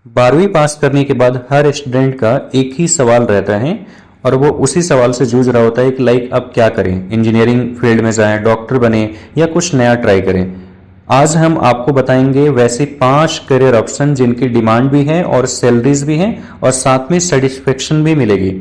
12वीं पास करने के बाद हर स्टूडेंट का एक ही सवाल रहता है और वो उसी सवाल से जूझ रहा होता है कि लाइक अब क्या करें, इंजीनियरिंग फील्ड में जाएं, डॉक्टर बने या कुछ नया ट्राई करें। आज हम आपको बताएंगे वैसे 5 करियर ऑप्शन जिनकी डिमांड भी है और सैलरीज भी है और साथ में सेटिस्फेक्शन भी मिलेगी।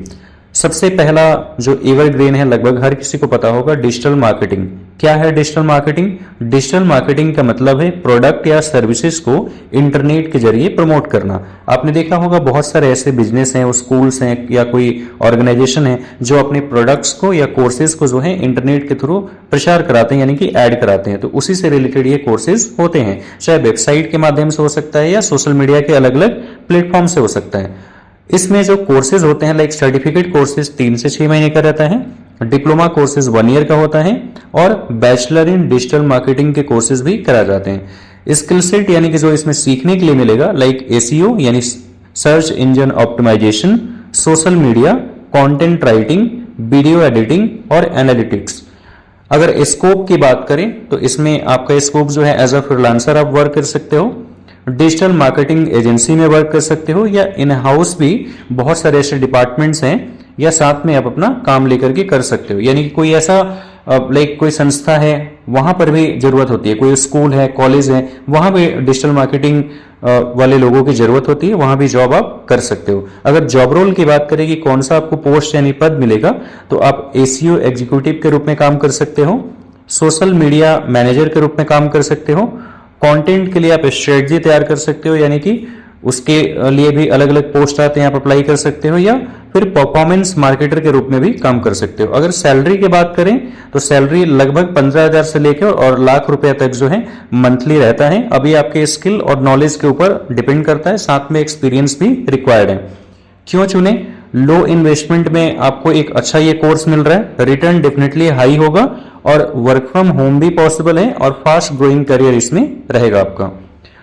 सबसे पहला जो एवरग्रीन है, लगभग हर किसी को पता होगा, डिजिटल मार्केटिंग। क्या है डिजिटल मार्केटिंग? डिजिटल मार्केटिंग का मतलब है प्रोडक्ट या सर्विसेज को इंटरनेट के जरिए प्रमोट करना। आपने देखा होगा बहुत सारे ऐसे बिजनेस हैं, स्कूल्स हैं या कोई ऑर्गेनाइजेशन है जो अपने प्रोडक्ट्स को या कोर्सेज को जो है इंटरनेट के थ्रू प्रचार कराते हैं, यानी कि ऐड कराते हैं। तो उसी से रिलेटेड ये कोर्सेज होते हैं, चाहे वेबसाइट के माध्यम से हो सकता है या सोशल मीडिया के अलग अलग प्लेटफॉर्म से हो सकता है। इसमें जो कोर्सेज होते हैं लाइक सर्टिफिकेट कोर्सेज 3 से 6 महीने का रहता है, डिप्लोमा कोर्सेज 1 ईयर का होता है और बैचलर इन डिजिटल मार्केटिंग के कोर्सेज भी कराए जाते हैं। स्किल सेट यानी कि जो इसमें सीखने के लिए मिलेगा लाइक एसीओ यानी search engine optimization, social media, content writing, video editing और एनालिटिक्स। अगर स्कोप की बात करें तो इसमें आपका स्कोप जो है एज अ फ्रीलांसर आप वर्क कर सकते हो, डिजिटल मार्केटिंग एजेंसी में वर्क कर सकते हो या इन हाउस भी बहुत सारे ऐसे डिपार्टमेंट्स हैं या साथ में आप अपना काम लेकर के कर सकते हो। यानी कि कोई ऐसा लाइक कोई संस्था है वहां पर भी जरूरत होती है, कोई स्कूल है, कॉलेज है, वहां भी डिजिटल मार्केटिंग वाले लोगों की जरूरत होती है, वहां भी जॉब आप कर सकते हो। अगर जॉब रोल की बात करें कि कौन सा आपको पोस्ट यानी पद मिलेगा, तो आप एसीओ एग्जीक्यूटिव के रूप में काम कर सकते हो, सोशल मीडिया मैनेजर के रूप में काम कर सकते हो, कंटेंट के लिए आप स्ट्रेटजी तैयार कर सकते हो, यानी कि उसके लिए भी अलग अलग पोस्ट आते हैं, आप अप्लाई कर सकते हो, या फिर परफॉर्मेंस मार्केटर के रूप में भी काम कर सकते हो। अगर सैलरी की बात करें तो सैलरी लगभग 15,000 से लेकर और लाख रुपए तक जो है मंथली रहता है। अभी आपके स्किल और नॉलेज के ऊपर डिपेंड करता है, साथ में एक्सपीरियंस भी रिक्वायर्ड है। क्यों चुने? लो इन्वेस्टमेंट में आपको एक अच्छा ये कोर्स मिल रहा है, रिटर्न डेफिनेटली हाई होगा और वर्क फ्रॉम होम भी पॉसिबल है और फास्ट ग्रोइंग करियर इसमें रहेगा आपका।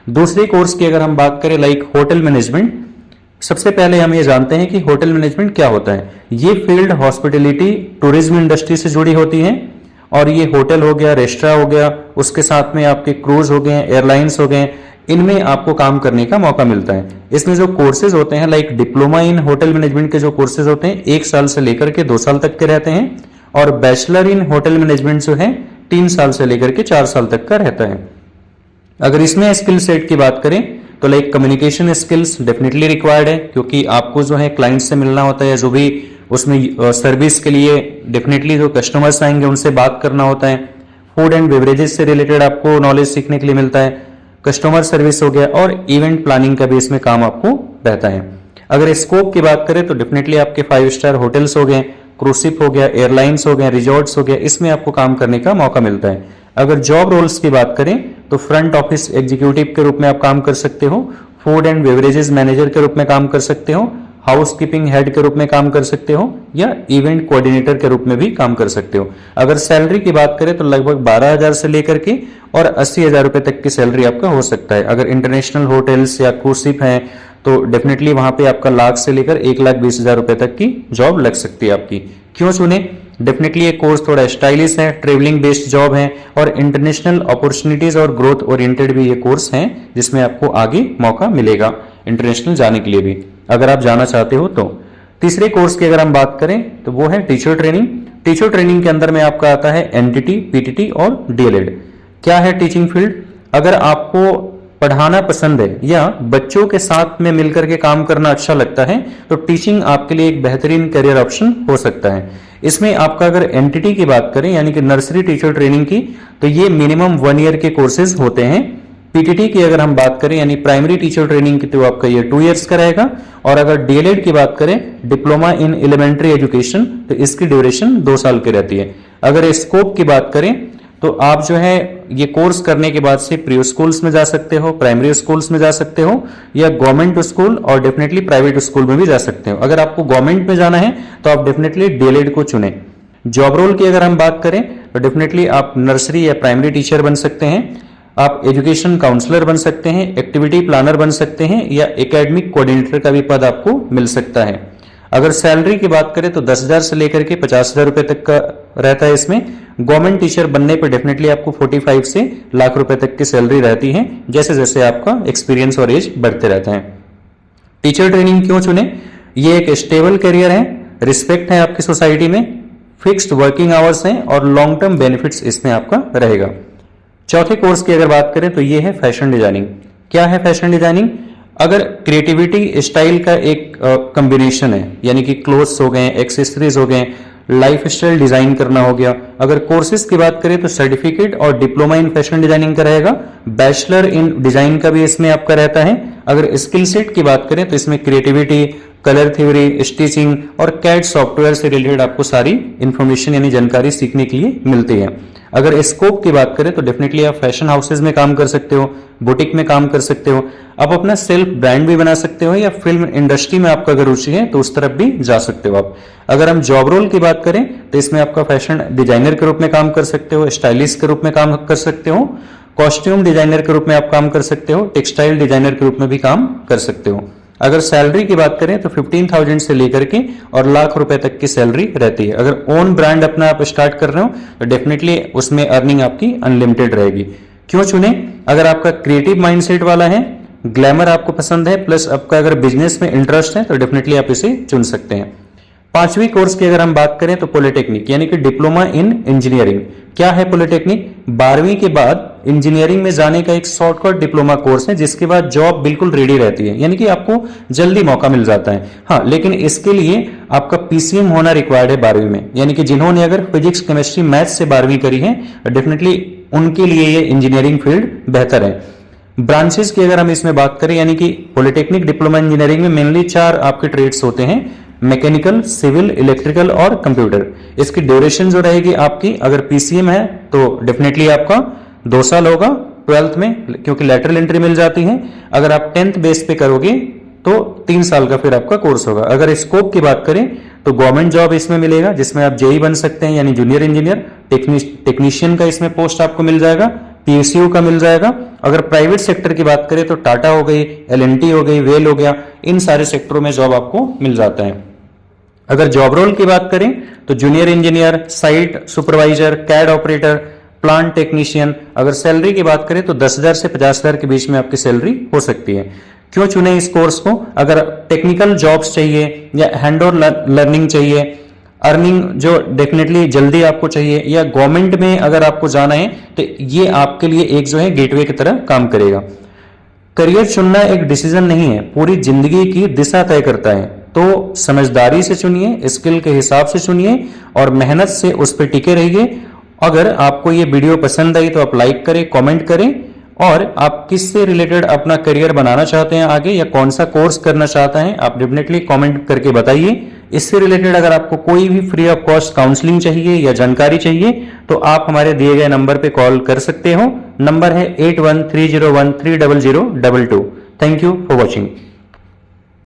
दूसरे कोर्स की अगर हम बात करें लाइक होटल मैनेजमेंट, सबसे पहले हम ये जानते हैं कि होटल मैनेजमेंट क्या होता है। ये फील्ड हॉस्पिटैलिटी टूरिज्म इंडस्ट्री से जुड़ी होती है और ये होटल हो गया, रेस्टोरेंट हो गया, उसके साथ में आपके क्रूज हो गए, एयरलाइंस हो गए, इनमें आपको काम करने का मौका मिलता है। इसमें जो कोर्सेज होते हैं like diploma in hotel management के जो कोर्सेज होते हैं 1 साल से लेकर के 2 साल तक के रहते हैं और बैचलर इन होटल मैनेजमेंट जो है 3 साल से लेकर के 4 साल तक का रहता है। अगर इसमें स्किल सेट की बात करें तो like communication skills definitely required है, क्योंकि आपको जो है क्लाइंट से मिलना होता है, जो भी उसमें सर्विस के लिए डेफिनेटली जो कस्टमर्स आएंगे उनसे बात करना होता है। फूड एंड बेवरेजेस से रिलेटेड आपको नॉलेज सीखने के लिए मिलता है, कस्टमर सर्विस हो गया और इवेंट प्लानिंग का भी इसमें काम आपको रहता है। अगर स्कोप की बात करें तो डेफिनेटली आपके 5 स्टार होटल्स हो गए, क्रूज शिप हो गया, एयरलाइंस हो गया, रिजॉर्ट्स हो गया, इसमें आपको काम करने का मौका मिलता है। अगर जॉब रोल्स की बात करें तो फ्रंट ऑफिस एग्जीक्यूटिव के रूप में आप काम कर सकते हो, फूड एंड बेवरेजेस मैनेजर के रूप में काम कर सकते हो, हाउसकीपिंग हेड के रूप में काम कर सकते हो या इवेंट कोऑर्डिनेटर के रूप में भी काम कर सकते हो। अगर सैलरी की बात करें तो लगभग 12,000 से लेकर के और 80,000 रुपए तक की सैलरी आपका हो सकता है। अगर इंटरनेशनल होटल्स या क्रूज शिप है तो डेफिनेटली वहां पे आपका लाख से लेकर 1,20,000 रुपए तक की जॉब लग सकती है आपकी। क्यों चुने? डेफिनेटली ये कोर्स थोड़ा स्टाइलिश है, ट्रेवलिंग बेस्ड जॉब है और इंटरनेशनल अपॉर्चुनिटीज और ग्रोथ ओरिएंटेड भी ये कोर्स हैं, जिसमें आपको आगे मौका मिलेगा इंटरनेशनल जाने के लिए भी अगर आप जाना चाहते हो तो। तीसरे कोर्स की अगर हम बात करें तो वो है टीचर ट्रेनिंग। टीचर ट्रेनिंग के अंदर में आपका आता है एनटीटी, पीटीटी और डीएलएड। क्या है टीचिंग फील्ड? अगर आपको पढ़ाना पसंद है या बच्चों के साथ में मिलकर के काम करना अच्छा लगता है तो टीचिंग आपके लिए एक बेहतरीन करियर ऑप्शन हो सकता है। इसमें आपका अगर एनटीटी की बात करें यानी कि नर्सरी टीचर ट्रेनिंग की, तो ये मिनिमम 1 ईयर के कोर्सेज होते हैं। पीटीटी की अगर हम बात करें यानी प्राइमरी टीचर ट्रेनिंग की, तो आपका ये 2 ईयर्स का रहेगा और अगर डीएलएड की बात करें डिप्लोमा इन एलिमेंट्री एजुकेशन, तो इसकी ड्यूरेशन 2 साल की रहती है। अगर स्कोप की बात करें तो आप जो है ये कोर्स करने के बाद से प्री स्कूल्स में जा सकते हो, प्राइमरी स्कूल्स में जा सकते हो या गवर्नमेंट स्कूल और डेफिनेटली प्राइवेट स्कूल में भी जा सकते हो। अगर आपको गवर्नमेंट में जाना है तो आप डेफिनेटली डीएलएड को चुने। जॉब रोल की अगर हम बात करें तो डेफिनेटली आप नर्सरी या प्राइमरी टीचर बन सकते हैं, आप एजुकेशन काउंसलर बन सकते हैं, एक्टिविटी प्लानर बन सकते हैं या एकेडमिक कोऑर्डिनेटर का भी पद आपको मिल सकता है। अगर सैलरी की बात करें तो 10,000 से लेकर के 50,000 रुपए तक का रहता है। इसमें गवर्नमेंट टीचर बनने पर डेफिनेटली आपको 45 से लाख रुपए तक की सैलरी रहती है, जैसे जैसे आपका एक्सपीरियंस और एज बढ़ते रहता है। टीचर ट्रेनिंग क्यों चुने? ये एक स्टेबल करियर है, रिस्पेक्ट है आपकी सोसाइटी में, फिक्स्ड वर्किंग आवर्स हैं और लॉन्ग टर्म बेनिफिट्स इसमें आपका रहेगा। चौथे कोर्स की अगर बात करें तो ये है फैशन डिजाइनिंग। क्या है फैशन डिजाइनिंग? अगर क्रिएटिविटी स्टाइल का एक कॉम्बिनेशन है, यानी कि क्लोथ्स हो गए, एक्सेसरीज हो गए, लाइफ स्टाइल डिजाइन करना हो गया। अगर कोर्सेज की बात करें तो सर्टिफिकेट और डिप्लोमा इन फैशन डिजाइनिंग का रहेगा, बैचलर इन डिजाइन का भी इसमें आपका रहता है। अगर स्किल सेट की बात करें तो इसमें क्रिएटिविटी, कलर थ्योरी, स्टिचिंग और कैड सॉफ्टवेयर से रिलेटेड आपको सारी इंफॉर्मेशन यानी जानकारी सीखने के लिए मिलती है। अगर स्कोप की बात करें तो डेफिनेटली आप फैशन हाउसेज में काम कर सकते हो, बुटीक में काम कर सकते हो, आप अपना सेल्फ ब्रांड भी बना सकते हो, या फिल्म इंडस्ट्री में आपका अगर रुचि है तो उस तरफ भी जा सकते हो आप। अगर हम जॉब रोल की बात करें तो इसमें आपका फैशन डिजाइनर के रूप में काम कर सकते हो, स्टाइलिस्ट के रूप में काम कर सकते हो, कॉस्ट्यूम डिजाइनर के रूप में आप काम कर सकते हो, टेक्सटाइल डिजाइनर के रूप में भी काम कर सकते हो। अगर सैलरी की बात करें तो 15,000 से लेकर के और लाख रुपए तक की सैलरी रहती है। अगर ओन ब्रांड अपना आप स्टार्ट कर रहे हो तो डेफिनेटली उसमें अर्निंग आपकी अनलिमिटेड रहेगी। क्यों चुने? अगर आपका क्रिएटिव माइंडसेट वाला है, ग्लैमर आपको पसंद है, प्लस आपका अगर बिजनेस में इंटरेस्ट है तो डेफिनेटली आप इसे चुन सकते हैं। पांचवी कोर्स की अगर हम बात करें तो पॉलिटेक्निक यानी कि डिप्लोमा इन इंजीनियरिंग। क्या है पॉलिटेक्निक? 12वीं के बाद इंजीनियरिंग में जाने का एक शॉर्टकट डिप्लोमा कोर्स है, जिसके बाद जॉब बिल्कुल रेडी रहती है, यानी कि आपको जल्दी मौका मिल जाता है। हाँ, लेकिन इसके लिए आपका पीसीएम होना रिक्वायर्ड है 12वीं में, यानी कि जिन्होंने अगर फिजिक्स, केमिस्ट्री, मैथ्स से 12वीं करी है डेफिनेटली उनके लिए ये इंजीनियरिंग फील्ड बेहतर है। ब्रांचेस की अगर हम इसमें बात करें, यानी कि पॉलिटेक्निक डिप्लोमा इंजीनियरिंग में मेनली 4 आपके ट्रेड्स होते हैं, मैकेनिकल, सिविल, इलेक्ट्रिकल और कंप्यूटर। इसकी ड्यूरेशन जो रहेगी आपकी, अगर पीसीएम है तो डेफिनेटली आपका 2 साल होगा 12th में, क्योंकि लैटरल एंट्री मिल जाती है। अगर आप 10th बेस पे करोगे तो 3 साल का फिर आपका कोर्स होगा। अगर स्कोप की बात करें तो गवर्नमेंट जॉब इसमें मिलेगा, जिसमें आप जेई बन सकते हैं यानी जूनियर इंजीनियर, टेक्नीशियन का इसमें पोस्ट आपको मिल जाएगा, पीएसयू का मिल जाएगा। अगर प्राइवेट सेक्टर की बात करें तो टाटा हो गई, एलएनटी हो गई, वेल हो गया, इन सारे सेक्टरों में जॉब आपको मिल जाता है। अगर जॉब रोल की बात करें तो junior engineer, site supervisor, CAD operator, plant technician. अगर सैलरी की बात करें तो 10,000 से 50,000 के बीच में आपकी सैलरी हो सकती है। क्यों चुने इस कोर्स को? अगर टेक्निकल जॉब्स चाहिए या हैंड ऑन लर्निंग चाहिए, अर्निंग जो डेफिनेटली जल्दी आपको चाहिए, या गवर्नमेंट में अगर आपको जाना है तो ये आपके लिए एक जो है गेटवे की तरह काम करेगा। करियर चुनना एक डिसीजन नहीं है, पूरी जिंदगी की दिशा तय करता है। तो समझदारी से चुनिए, स्किल के हिसाब से चुनिए और मेहनत से उस पर टिके रहिए। अगर आपको ये वीडियो पसंद आई तो आप लाइक करें, कमेंट करें, और आप किससे रिलेटेड अपना करियर बनाना चाहते हैं आगे, या कौन सा कोर्स करना चाहते हैं, आप डेफिनेटली कमेंट करके बताइए। इससे रिलेटेड अगर आपको कोई भी फ्री ऑफ कॉस्ट काउंसलिंग चाहिए या जानकारी चाहिए तो आप हमारे दिए गए नंबर पे कॉल कर सकते हो। नंबर है 8130130022। Thank you for watching.